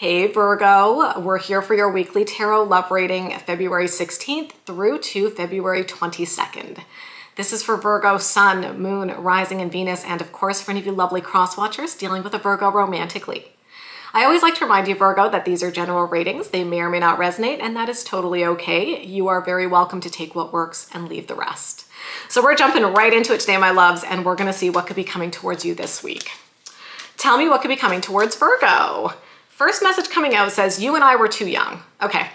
Hey Virgo, we're here for your weekly tarot love reading February 16th through to February 22nd. This is for Virgo Sun, Moon, Rising, and Venus, and of course for any of you lovely cross watchers dealing with a Virgo romantically. I always like to remind you, Virgo, that these are general readings. They may or may not resonate, and that is totally okay. You are very welcome to take what works and leave the rest. So we're jumping right into it today, my loves, and we're gonna see what could be coming towards you this week. Tell me what could be coming towards Virgo. First message coming out says, you and I were too young. Okay,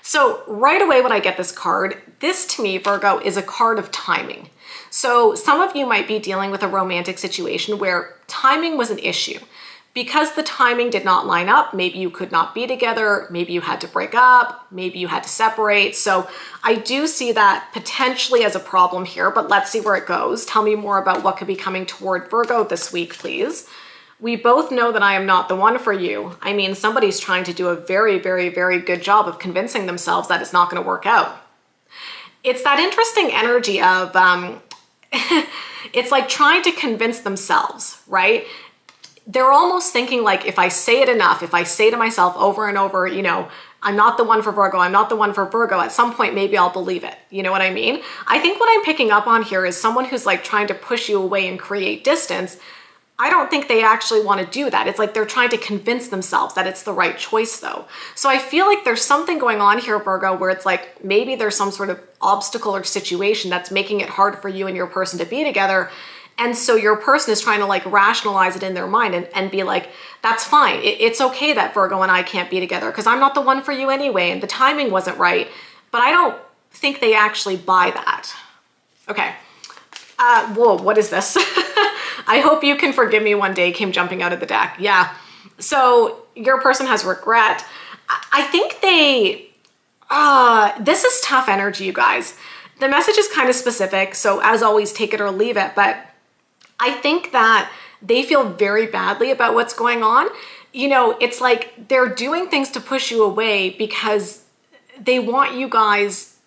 so right away when I get this card, this to me, Virgo, is a card of timing. So some of you might be dealing with a romantic situation where timing was an issue. Because the timing did not line up, maybe you could not be together, maybe you had to break up, maybe you had to separate. So I do see that potentially as a problem here, but let's see where it goes. Tell me more about what could be coming toward Virgo this week, please. We both know that I am not the one for you. I mean, somebody's trying to do a very, very, very good job of convincing themselves that it's not going to work out. It's that interesting energy of, it's like trying to convince themselves, right? They're almost thinking like, if I say it enough, if I say to myself over and over, you know, I'm not the one for Virgo, I'm not the one for Virgo, at some point, maybe I'll believe it. You know what I mean? I think what I'm picking up on here is someone who's like trying to push you away and create distance. I don't think they actually want to do that. It's like they're trying to convince themselves that it's the right choice though. So I feel like there's something going on here, Virgo, where it's like maybe there's some sort of obstacle or situation that's making it hard for you and your person to be together. And so your person is trying to like rationalize it in their mind and be like, that's fine. It's okay that Virgo and I can't be together because I'm not the one for you anyway. And the timing wasn't right. But I don't think they actually buy that. Okay. Whoa, what is this? I hope you can forgive me one day came jumping out of the deck. Yeah. So your person has regret. I think this is tough energy, you guys. The message is kind of specific. So as always, take it or leave it. But I think that they feel very badly about what's going on. You know, it's like they're doing things to push you away because they want you guys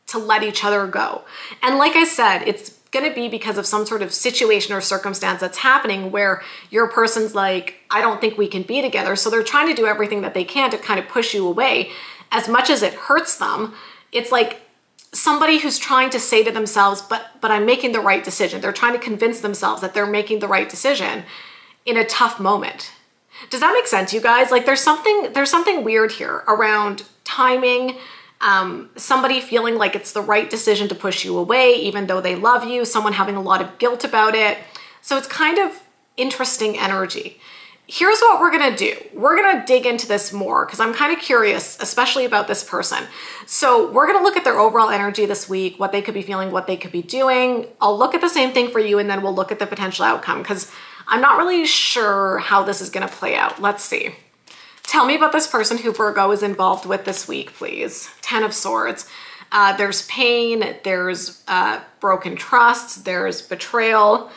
to let each other go. And like I said, it's going to be because of some sort of situation or circumstance that's happening where your person's like, I don't think we can be together. So they're trying to do everything that they can to kind of push you away. As much as it hurts them, it's like somebody who's trying to say to themselves, but I'm making the right decision. They're trying to convince themselves that they're making the right decision in a tough moment. Does that make sense, you guys? Like there's something weird here around timing, somebody feeling like it's the right decision to push you away, even though they love you, someone having a lot of guilt about it. So it's kind of interesting energy. Here's what we're gonna do. We're gonna dig into this more because I'm kind of curious, especially about this person. So we're gonna look at their overall energy this week, what they could be feeling, what they could be doing. I'll look at the same thing for you and then we'll look at the potential outcome because I'm not really sure how this is gonna play out. Let's see. Tell me about this person who Virgo is involved with this week, please. 10 of Swords. There's pain, there's broken trust, there's betrayal.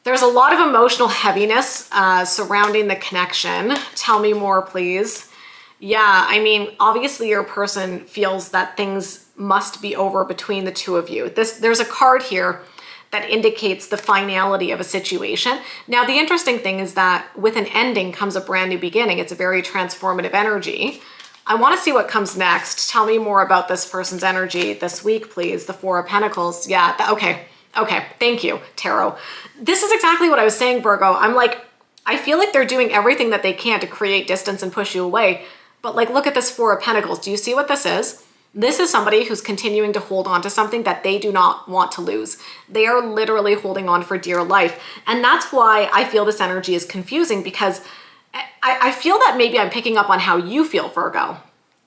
There's a lot of emotional heaviness surrounding the connection. Tell me more, please. Yeah, I mean, obviously your person feels that things must be over between the two of you. There's a card here that indicates the finality of a situation. Now, the interesting thing is that with an ending comes a brand new beginning. It's a very transformative energy. I want to see what comes next. Tell me more about this person's energy this week, please. The Four of Pentacles. Yeah, okay. Okay, thank you, Tarot. This is exactly what I was saying, Virgo. I'm like, I feel like they're doing everything that they can to create distance and push you away. But like, look at this Four of Pentacles. Do you see what this is? This is somebody who's continuing to hold on to something that they do not want to lose. They are literally holding on for dear life. And that's why I feel this energy is confusing because I feel that maybe I'm picking up on how you feel, Virgo.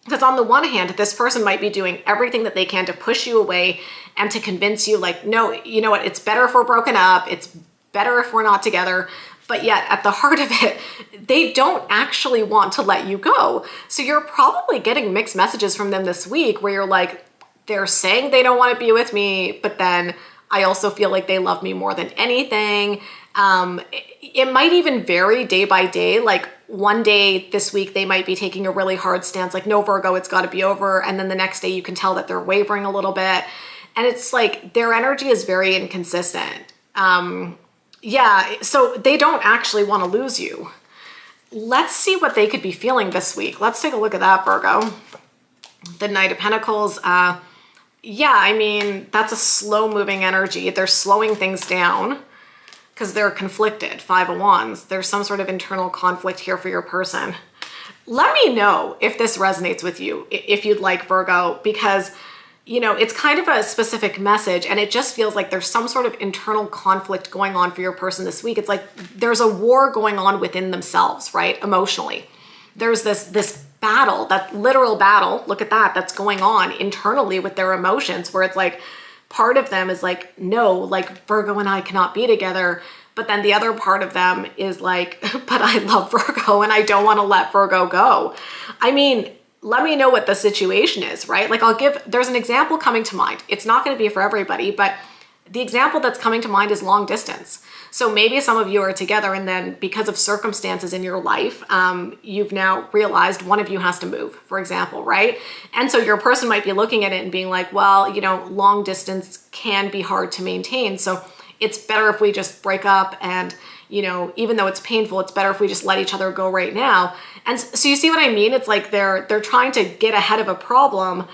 Because on the one hand, this person might be doing everything that they can to push you away and to convince you like, no, you know what, it's better if we're broken up. It's better if we're not together. But yet at the heart of it, they don't actually want to let you go. So you're probably getting mixed messages from them this week where you're like, they're saying they don't want to be with me, but then I also feel like they love me more than anything. It might even vary day by day. Like one day this week, they might be taking a really hard stance, like, no, Virgo, it's got to be over. And then the next day you can tell that they're wavering a little bit. And it's like their energy is very inconsistent. Yeah, so they don't actually want to lose you. let's see what they could be feeling this week. Let's take a look at that, Virgo. The Knight of Pentacles. Yeah, I mean, that's a slow-moving energy. They're slowing things down because they're conflicted. Five of Wands. There's some sort of internal conflict here for your person. Let me know if this resonates with you, if you'd like, Virgo, because, you know, it's kind of a specific message and it just feels like there's some sort of internal conflict going on for your person this week. It's like there's a war going on within themselves, right? Emotionally. There's this battle, that literal battle, look at that, that's going on internally with their emotions, where it's like part of them is like, no, like Virgo and I cannot be together. But then the other part of them is like, but I love Virgo and I don't want to let Virgo go. I mean, let me know what the situation is, right? Like there's an example coming to mind. It's not going to be for everybody, but the example that's coming to mind is long distance. So maybe some of you are together and then because of circumstances in your life, you've now realized one of you has to move, for example, right? And so your person might be looking at it and being like, well, you know, long distance can be hard to maintain. So it's better if we just break up and, you know, even though it's painful, it's better if we just let each other go right now. And so you see what I mean? It's like they're trying to get ahead of a problem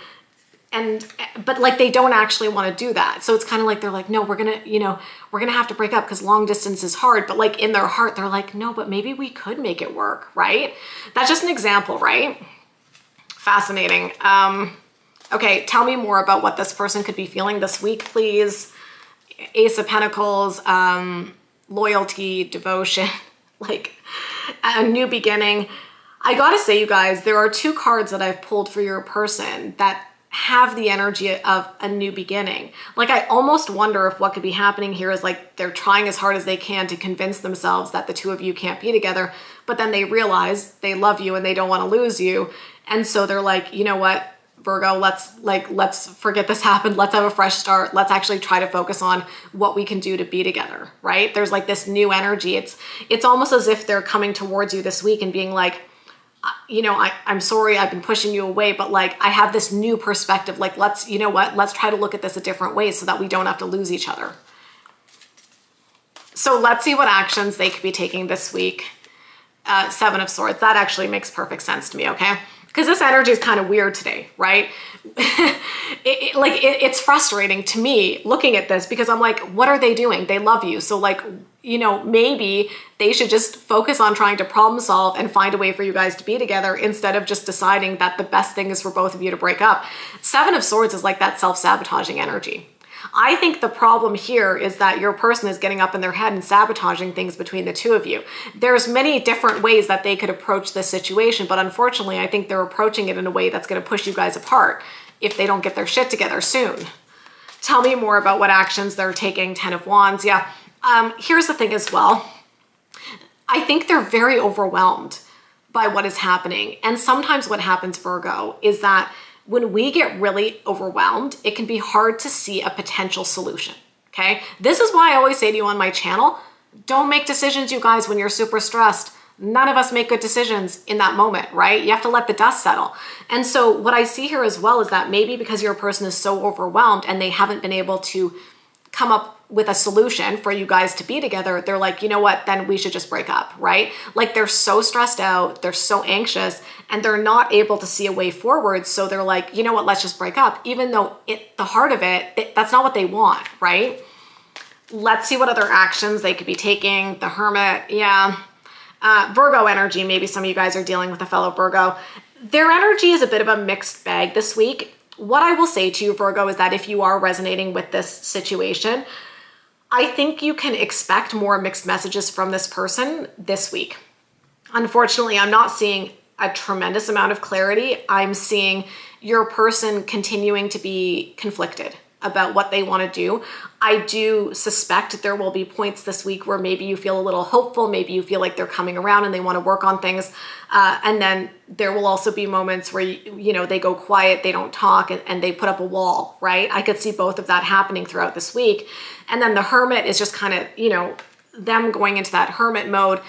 but like they don't actually want to do that. So it's kind of like they're like, no, we're going to have to break up because long distance is hard. But like in their heart, they're like, no, but maybe we could make it work, right? That's just an example, right? Fascinating. Okay, tell me more about what this person could be feeling this week, please. Ace of Pentacles, loyalty, devotion, like a new beginning. I gotta say, you guys, there are two cards that I've pulled for your person that have the energy of a new beginning. Like I almost wonder if what could be happening here is like they're trying as hard as they can to convince themselves that the two of you can't be together, but then they realize they love you and they don't want to lose you. And so they're like, you know what, Virgo, let's forget this happened. Let's have a fresh start. Let's actually try to focus on what we can do to be together, right? There's like this new energy. It's almost as if they're coming towards you this week and being like, you know, I'm sorry, I've been pushing you away, but like, I have this new perspective. Like, you know what, let's try to look at this a different way so that we don't have to lose each other. So let's see what actions they could be taking this week. Seven of Swords, that actually makes perfect sense to me, okay? Because this energy is kind of weird today, right? It's frustrating to me looking at this because I'm like, what are they doing? They love you. So like, you know, maybe they should just focus on trying to problem solve and find a way for you guys to be together instead of just deciding that the best thing is for both of you to break up. Seven of Swords is like that self-sabotaging energy. I think the problem here is that your person is getting up in their head and sabotaging things between the two of you. There's many different ways that they could approach this situation, but unfortunately, I think they're approaching it in a way that's going to push you guys apart if they don't get their shit together soon. Tell me more about what actions they're taking. Ten of Wands. Yeah. Here's the thing as well. I think they're very overwhelmed by what is happening. And sometimes what happens, Virgo, is that when we get really overwhelmed, it can be hard to see a potential solution, okay? This is why I always say to you on my channel, don't make decisions, you guys, when you're super stressed. None of us make good decisions in that moment, right? You have to let the dust settle. And so what I see here as well is that maybe because your person is so overwhelmed and they haven't been able to come up with a solution for you guys to be together, they're like, you know what, then we should just break up, right? Like they're so stressed out, they're so anxious, and they're not able to see a way forward. So they're like, you know what, let's just break up, even though the heart of it, that's not what they want, right? Let's see what other actions they could be taking. The Hermit, yeah. Virgo energy, maybe some of you guys are dealing with a fellow Virgo. Their energy is a bit of a mixed bag this week. What I will say to you, Virgo, is that if you are resonating with this situation, I think you can expect more mixed messages from this person this week. Unfortunately, I'm not seeing a tremendous amount of clarity. I'm seeing your person continuing to be conflicted about what they want to do. I do suspect there will be points this week where maybe you feel a little hopeful, maybe you feel like they're coming around and they want to work on things. And then there will also be moments where, you know, they go quiet, they don't talk, and they put up a wall, right? I could see both of that happening throughout this week. And then the Hermit is just kind of, you know, them going into that Hermit mode.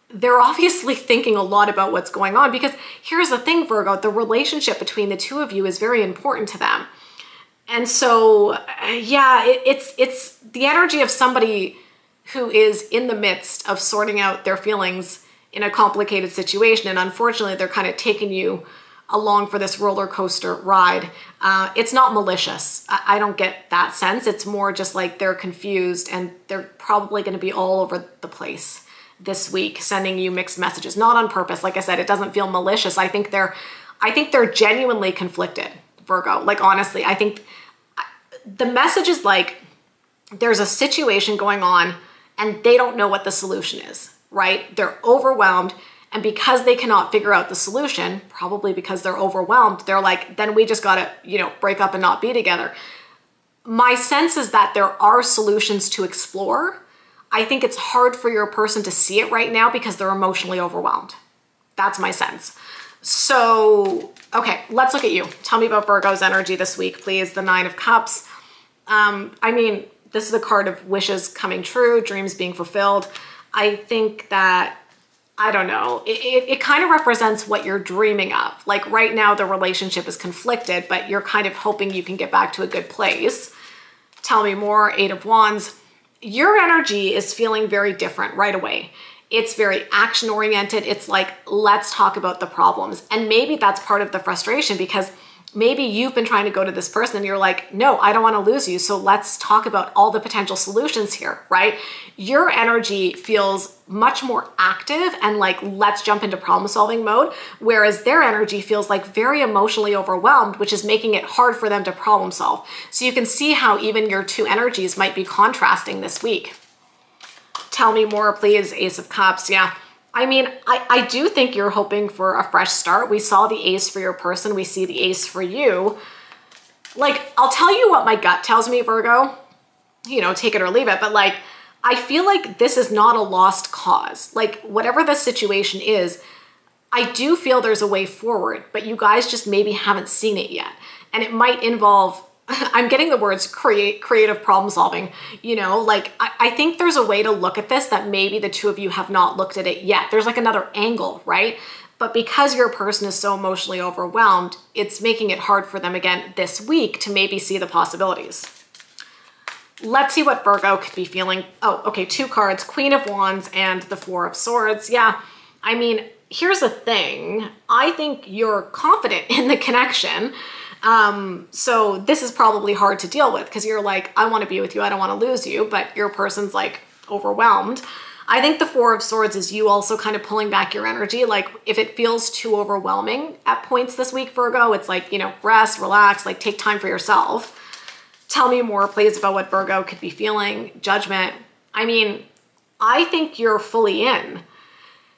They're obviously thinking a lot about what's going on because here's the thing, Virgo, the relationship between the two of you is very important to them. And so, yeah, it's the energy of somebody who is in the midst of sorting out their feelings in a complicated situation. And unfortunately, they're kind of taking you along for this roller coaster ride. It's not malicious. I don't get that sense. It's more just like they're confused and they're probably going to be all over the place this week, sending you mixed messages, not on purpose. Like I said, it doesn't feel malicious. I think they're genuinely conflicted, Virgo. Like, honestly, I think the message is like, there's a situation going on and they don't know what the solution is, right? They're overwhelmed. And because they cannot figure out the solution, probably because they're overwhelmed, they're like, then we just gotta, break up and not be together. My sense is that there are solutions to explore. I think it's hard for your person to see it right now because they're emotionally overwhelmed. That's my sense. So, okay, let's look at you. Tell me about Virgo's energy this week, please. The Nine of Cups. I mean, this is a card of wishes coming true, dreams being fulfilled. I think that, I don't know, it kind of represents what you're dreaming of. Like right now, the relationship is conflicted, but you're kind of hoping you can get back to a good place. Tell me more. Eight of Wands. Your energy is feeling very different right away. It's very action oriented. It's like, let's talk about the problems. And maybe that's part of the frustration because maybe you've been trying to go to this person and you're like, no, I don't want to lose you. So let's talk about all the potential solutions here, right? Your energy feels much more active and like, let's jump into problem solving mode. Whereas their energy feels like very emotionally overwhelmed, which is making it hard for them to problem solve. So you can see how even your two energies might be contrasting this week. Tell me more, please. Ace of Cups. Yeah. I mean, I do think you're hoping for a fresh start. We saw the ace for your person. We see the ace for you. Like, I'll tell you what my gut tells me, Virgo. Take it or leave it. But like, I feel like this is not a lost cause. Like, whatever the situation is, I do feel there's a way forward. But you guys just maybe haven't seen it yet. And it might involve, I'm getting the words creative problem solving, like I think there's a way to look at this that maybe the two of you have not looked at it yet. There's like another angle, right? But because your person is so emotionally overwhelmed, it's making it hard for them again this week to maybe see the possibilities. Let's see what Virgo could be feeling. Oh, okay, two cards, Queen of Wands and the Four of Swords. Yeah, I mean, here's the thing. I think you're confident in the connection. So this is probably hard to deal with because you're like, I want to be with you. I don't want to lose you, but your person's like overwhelmed. I think the Four of Swords is you also kind of pulling back your energy. Like if it feels too overwhelming at points this week, Virgo, it's like, rest, relax, like take time for yourself. Tell me more, please, about what Virgo could be feeling. Judgment. I mean, I think you're fully in.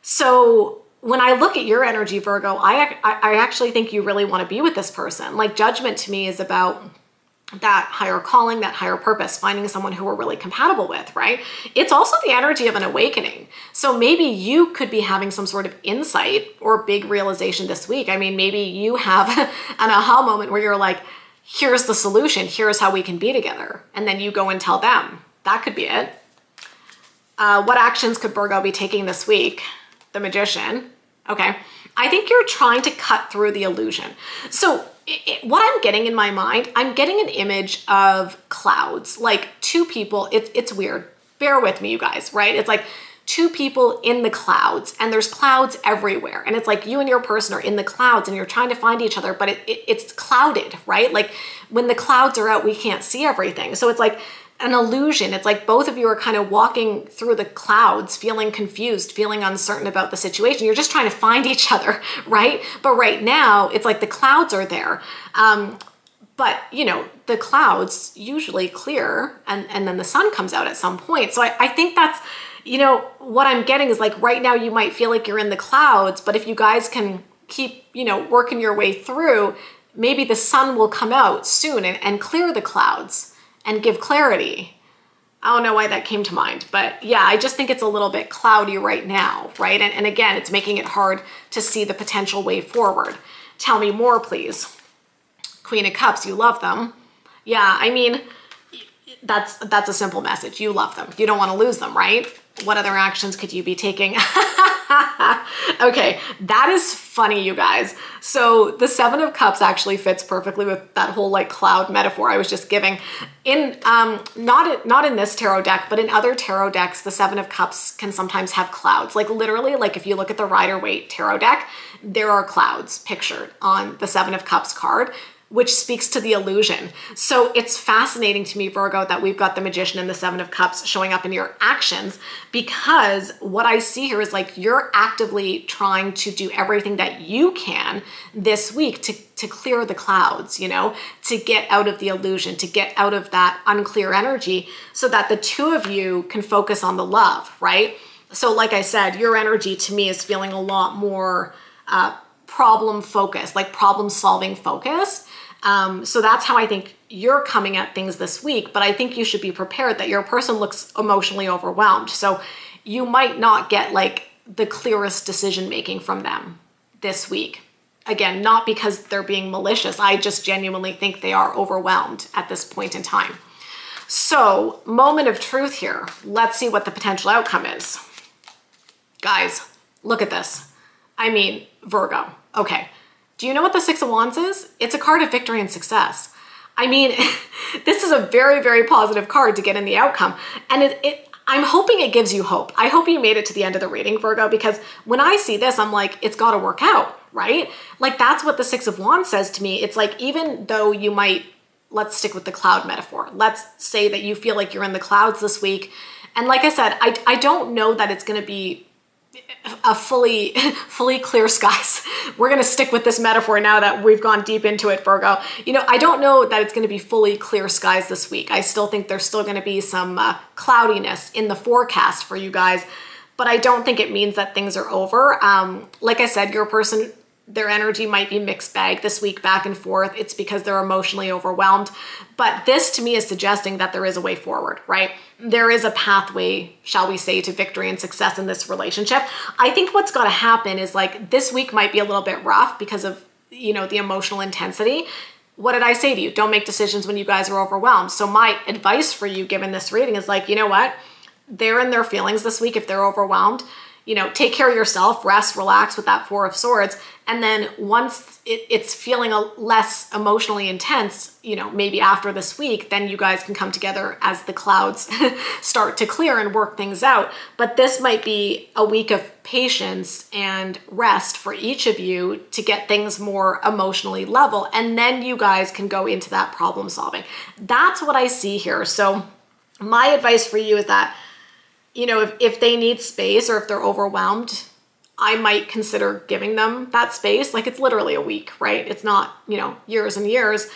So when I look at your energy, Virgo, I actually think you really want to be with this person. Like Judgment to me is about that higher calling, that higher purpose, finding someone who we're really compatible with, right? It's also the energy of an awakening. So maybe you could be having some sort of insight or big realization this week. I mean, maybe you have an aha moment where you're like, here's the solution. Here's how we can be together. And then you go and tell them. That could be it. What actions could Virgo be taking this week? The Magician. Okay. I think you're trying to cut through the illusion. So what I'm getting in my mind, I'm getting an image of clouds, like two people. It's weird. Bear with me, you guys, right? It's like two people in the clouds and there's clouds everywhere. And it's like you and your person are in the clouds and you're trying to find each other, but it's clouded, right? Like when the clouds are out, we can't see everything. So it's like an illusion. It's like both of you are kind of walking through the clouds, feeling confused, feeling uncertain about the situation. You're just trying to find each other, right? But right now, it's like the clouds are there. But, the clouds usually clear and then the sun comes out at some point. So I think that's, what I'm getting is like right now you might feel like you're in the clouds, but if you guys can keep, working your way through, maybe the sun will come out soon and clear the clouds and give clarity. I don't know why that came to mind, but yeah, I just think it's a little bit cloudy right now, right? And again, it's making it hard to see the potential way forward. Tell me more, please. Queen of Cups, you love them. Yeah, I mean, that's a simple message. You love them. You don't want to lose them, right? What other actions could you be taking? Okay, that is funny, you guys. So the Seven of Cups actually fits perfectly with that whole like cloud metaphor I was just giving. In not in this tarot deck, but in other tarot decks, the Seven of Cups can sometimes have clouds. Like literally, like if you look at the Rider-Waite tarot deck, there are clouds pictured on the Seven of Cups card, which speaks to the illusion. So it's fascinating to me, Virgo, that we've got the Magician and the Seven of Cups showing up in your actions, because what I see here is like you're actively trying to do everything that you can this week to clear the clouds, you know, to get out of the illusion, to get out of that unclear energy so that the two of you can focus on the love, right? So like I said, your energy to me is feeling a lot more problem focused, like problem solving focused. So that's how I think you're coming at things this week, but I think you should be prepared that your person looks emotionally overwhelmed. So you might not get like the clearest decision making from them this week. Again, not because they're being malicious. I just genuinely think they are overwhelmed at this point in time. So moment of truth here. Let's see what the potential outcome is. Guys, look at this. I mean, Virgo. Okay. Do you know what the Six of Wands is? It's a card of victory and success. I mean, this is a very, very positive card to get in the outcome. And I'm hoping it gives you hope. I hope you made it to the end of the reading, Virgo, because when I see this, I'm like, it's got to work out, right? Like that's what the Six of Wands says to me. It's like, even though you might, let's stick with the cloud metaphor. Let's say that you feel like you're in the clouds this week. And like I said, I don't know that it's going to be a fully clear skies. We're going to stick with this metaphor now that we've gone deep into it, Virgo. You know, I don't know that it's going to be fully clear skies this week. I still think there's still going to be some cloudiness in the forecast for you guys, but I don't think it means that things are over. Like I said, your person, their energy might be mixed bag this week, back and forth. It's because they're emotionally overwhelmed. But this to me is suggesting that there is a way forward, right? There is a pathway, shall we say, to victory and success in this relationship. I think what's got to happen is like this week might be a little bit rough because of, you know, the emotional intensity. What did I say to you? Don't make decisions when you guys are overwhelmed. So my advice for you, given this reading, is like, you know what? They're in their feelings this week if they're overwhelmed. You know, take care of yourself, rest, relax with that Four of Swords. And then once it's feeling less emotionally intense, you know, maybe after this week, then you guys can come together as the clouds start to clear and work things out. But this might be a week of patience and rest for each of you to get things more emotionally level. And then you guys can go into that problem solving. That's what I see here. So my advice for you is that, you know, if they need space or if they're overwhelmed, I might consider giving them that space. Like it's literally a week, right? It's not, you know, years and years.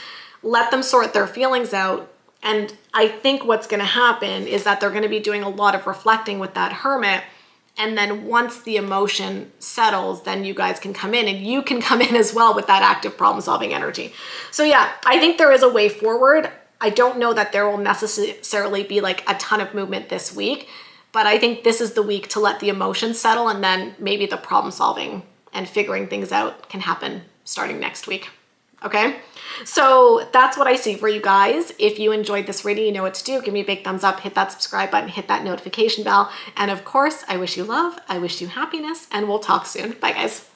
Let them sort their feelings out. And I think what's going to happen is that they're going to be doing a lot of reflecting with that Hermit. And then once the emotion settles, then you guys can come in and you can come in as well with that active problem solving energy. So yeah, I think there is a way forward. I don't know that there will necessarily be like a ton of movement this week. But I think this is the week to let the emotions settle, and then maybe the problem solving and figuring things out can happen starting next week. Okay? So that's what I see for you guys. If you enjoyed this reading, you know what to do. Give me a big thumbs up, hit that subscribe button, hit that notification bell. And of course, I wish you love, I wish you happiness, and we'll talk soon. Bye, guys.